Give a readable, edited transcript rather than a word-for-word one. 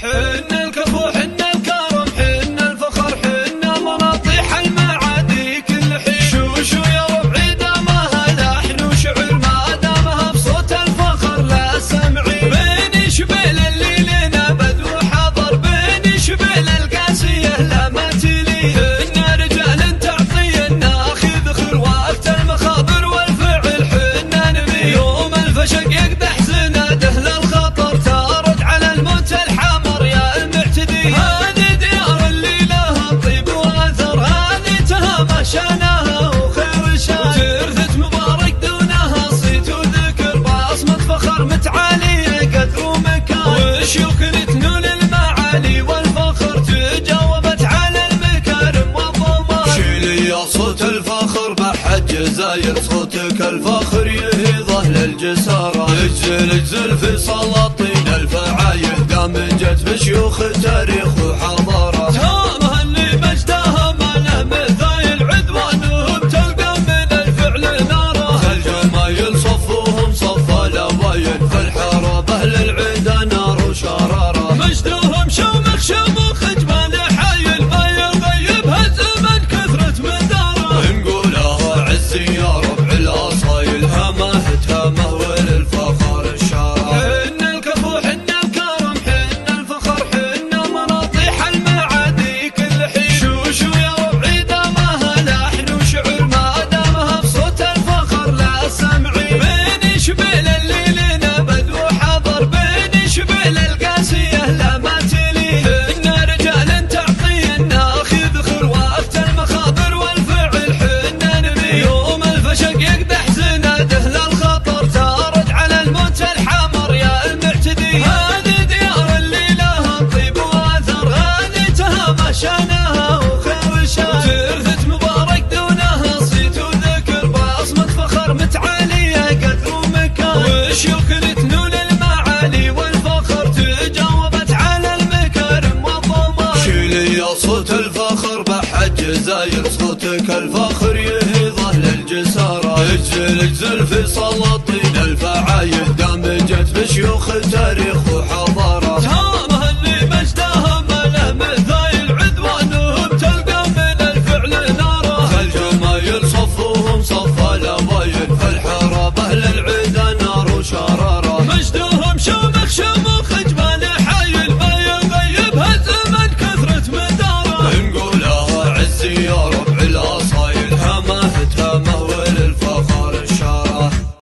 حنا الكفو حنا الكرم حنا الفخر حنا مناطيح المعادي كل حين. شوشو يا ربعي دامها لحن وشعر ما دامها بصوت الفخر لا سمعي. بين شبيل اللي لنا بدو حضر بين شبيل القاسية لا ما تلي. حنا رجال تعطي الناخذ خير وقت المخابر والفعل حنا نبي. يوم الفشق يقدح زناده للخطر تارد على الموت الحمر يا المعتدي. هذه ديار اللي لها طيب واثر هذه تهامشناها وخير شان. ترثت مبارك دونها صيت وذكر بصمة فخر متعالية قدر ومكان. وشيوخ تنول المعالي والفخر تجاوبت على المكارم والضمان. شيلي يا صوت الفخر بحد جزاير صوتك الفخر يهيضه للجسارة. اجزل في سلاطين الفعايل دامجت بشيوخ تاريخ وحضارة. تامها اللي مجدها ما له مثايل عدوانهم تلقى من الفعل نارة. الجمايل صفوهم صف الاوائل في الحرابة للعدا نار وشرارة. مجدهم شمخ جبال حايل ما يغيبها الزمن كثرة مدارة. نقولها عزي يا ربع الاصايل همه وللفخر الشارة. حنا الكفو حنا الكرم حنا الفخر حنا مناطيح المعادي كل حين. شوشو يا ربعي دامها لحن وشعر ما دامها بصوت الفخر لا سمعي. بين شبيل اللي لنا بدو حضر بين شبيل القاسية لا ما تلي. حنا رجال تعطي الناخذ خير وقت المخابر والفعل حنا نبي. يوم الفشق يقدح زناده للخطر تارد على الموت الحمر يا المعتدي. هذه ديار اللي لها طيب واثر هذه تهامشناها وخير شان. ترثت مبارك دونها صيت وذكر بصمة فخر متعالية قدر ومكان. وشيوخ تنول المعالي والفخر تجاوبت على المكارم والضمان. شيلي يا صوت الفخر بحد جزاير صوتك الفخر يهيضه للجسارة. اجزل في سلاطين الفعايل دامجت بشيوخ تاريخ وحضارة.